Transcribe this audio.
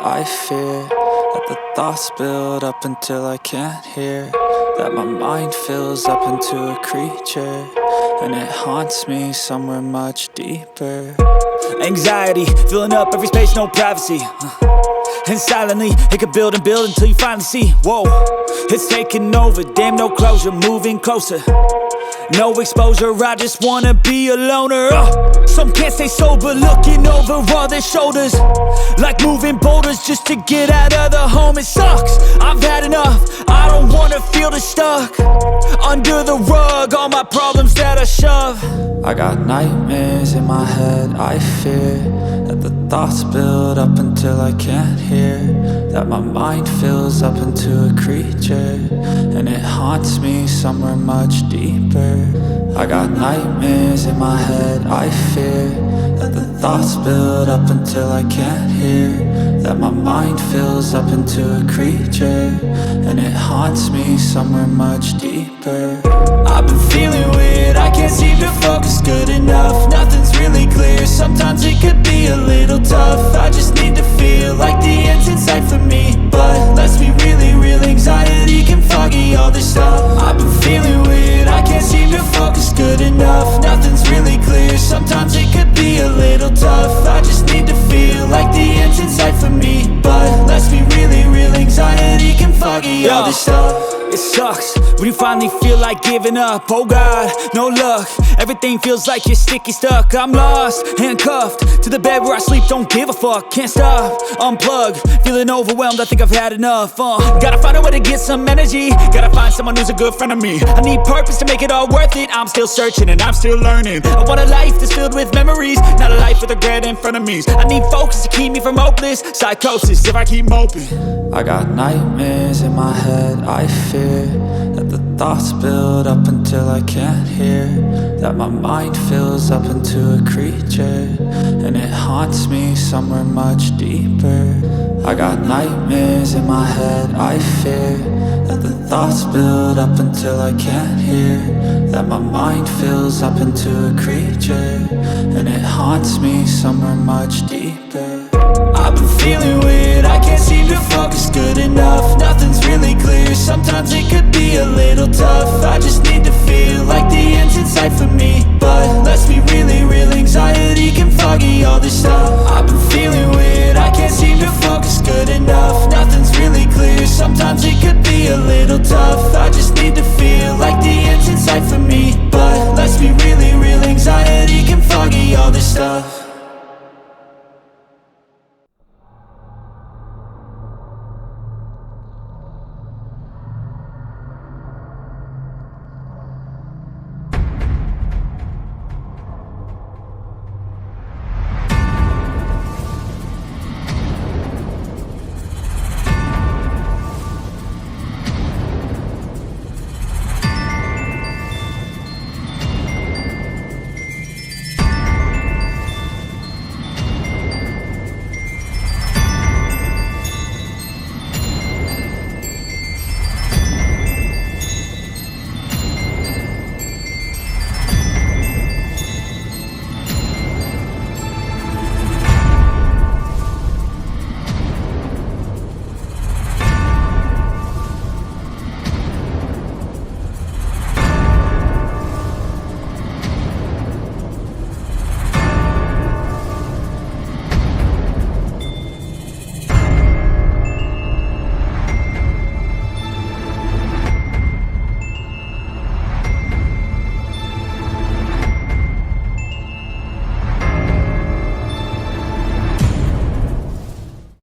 I fear that the thoughts build up until I can't hear, that my mind fills up into a creature, and it haunts me somewhere much deeper. Anxiety, filling up every space, no privacy. And silently, it could build and build until you finally see, whoa, it's taking over, damn no closure, moving closer. No exposure, I just wanna be a loner. Some can't stay sober, looking over all their shoulders, like moving boulders just to get out of the home. It sucks, I've had enough, I don't wanna feel the stuck under the rug, all my problems that I shove. I got nightmares in my head, I fear that the thoughts build up until I can't hear, that my mind fills up into a creature, and it haunts me somewhere much deeper. I got nightmares in my head, I fear that the thoughts build up until I can't hear, that my mind fills up into a creature, and it haunts me somewhere much deeper. I've been feeling weird, I can't seem to focus good enough. Nothing's really clear, sometimes it could be a little tough. I just need to feel like the end's in sight for me, but let's be really real, anxiety can foggy all this stuff. I've been feeling weird, I can't seem to focus good enough. Nothing's really clear, sometimes it could be a little tough. I just need to feel like the end's in sight for me, but let's be really real, anxiety can foggy all this stuff. It sucks when you finally feel like giving up. Oh God, no luck, everything feels like you're sticky stuck. I'm lost, handcuffed to the bed where I sleep, don't give a fuck. Can't stop, unplug, feeling overwhelmed, I think I've had enough. Gotta find a way to get some energy, gotta find someone who's a good friend of me. I need purpose to make it all worth it, I'm still searching and I'm still learning. I want a life that's filled with memories, not a life with regret and frenemies. I need focus to keep me from hopeless psychosis if I keep moping. I got nightmares in my head, I fear that the thoughts build up until I can't hear, that my mind fills up into a creature, and it haunts me somewhere much deeper. I got nightmares in my head, I fear that the thoughts build up until I can't hear, that my mind fills up into a creature, and it haunts me somewhere much deeper. I've been feeling weird, I can't seem to focus good enough. Nothing's really clear, sometimes it could be a little tough. I just need to feel like the end's in sight for me, but let's be really real, anxiety can foggy all this stuff. I've been feeling weird, I can't seem to focus good enough. Nothing's really clear, sometimes it could be a little tough. I just need to feel like